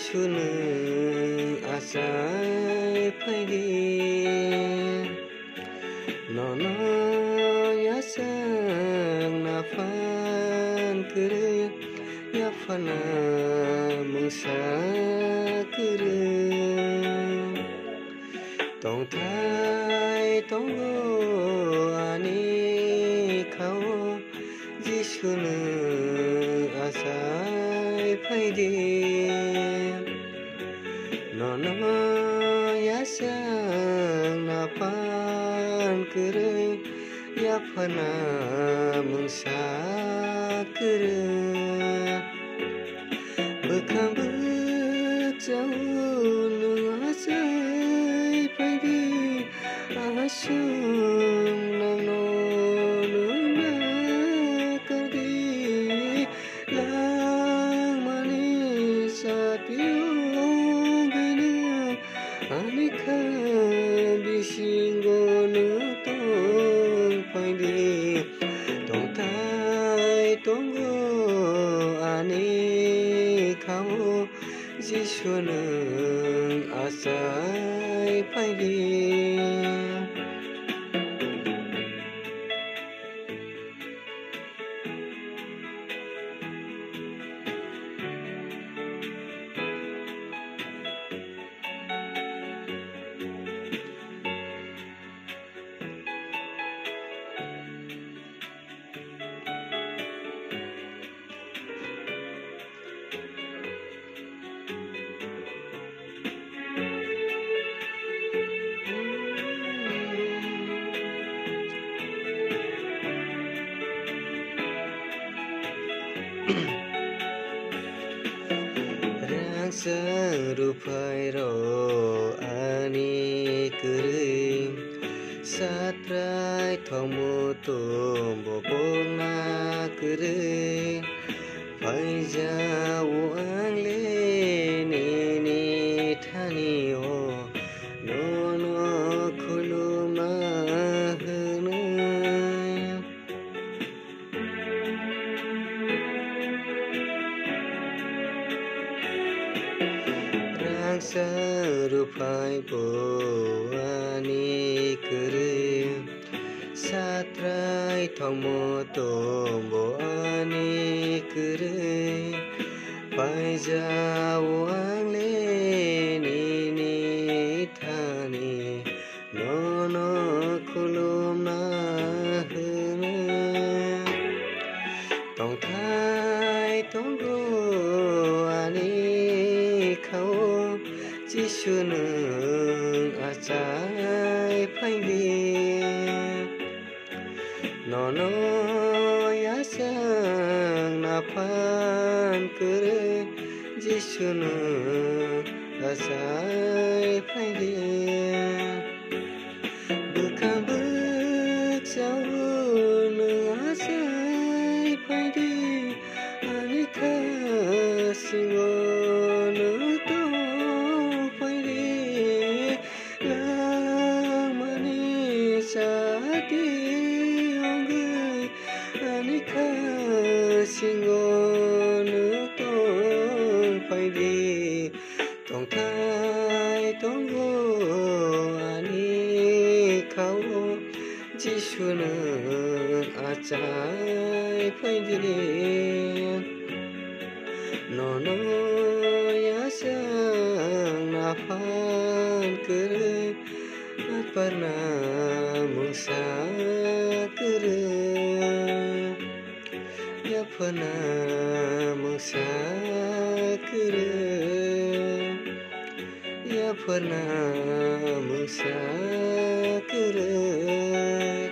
जिसुनो आसाय फैदि न'नो यासं नाफान करे याफाना मुसा करे tongthai tongo ani khao जिसुनो आसाय फैदि न'नो यासं नाफान करे याफाना मुसा करे बोखां बोगजाव आसाय फैदि आसुं नंनो नुना करदि लांमानि साथियो गैनो आनिखा बिसिंगनो तं फैदि tongthai tongo ani khao जिसुनो आसाय फैदि Serupai ro ani kering satrai thomu tum bobong na kering pai jawu ang le ni thani o no khulum na hnu serupai bo ani kering satrai thomo tombo ani kering pai jawu ang le ni thani no khulum na hnu tongthai tongo ani khao जिसुनो आसाय फैदि न'नो यासं नाफान करे जिसुनो आसाय फैदि बोखां बोगजाव आसाय फैदि आनिखा सिङावनो सिङावनो तं फैदि tongthai tongo ani khao जिसुनो आसाय फैदि न'नो यासं नाफान करे याफाना मुसा करे याफाना मुसा करे याफाना मुसा करे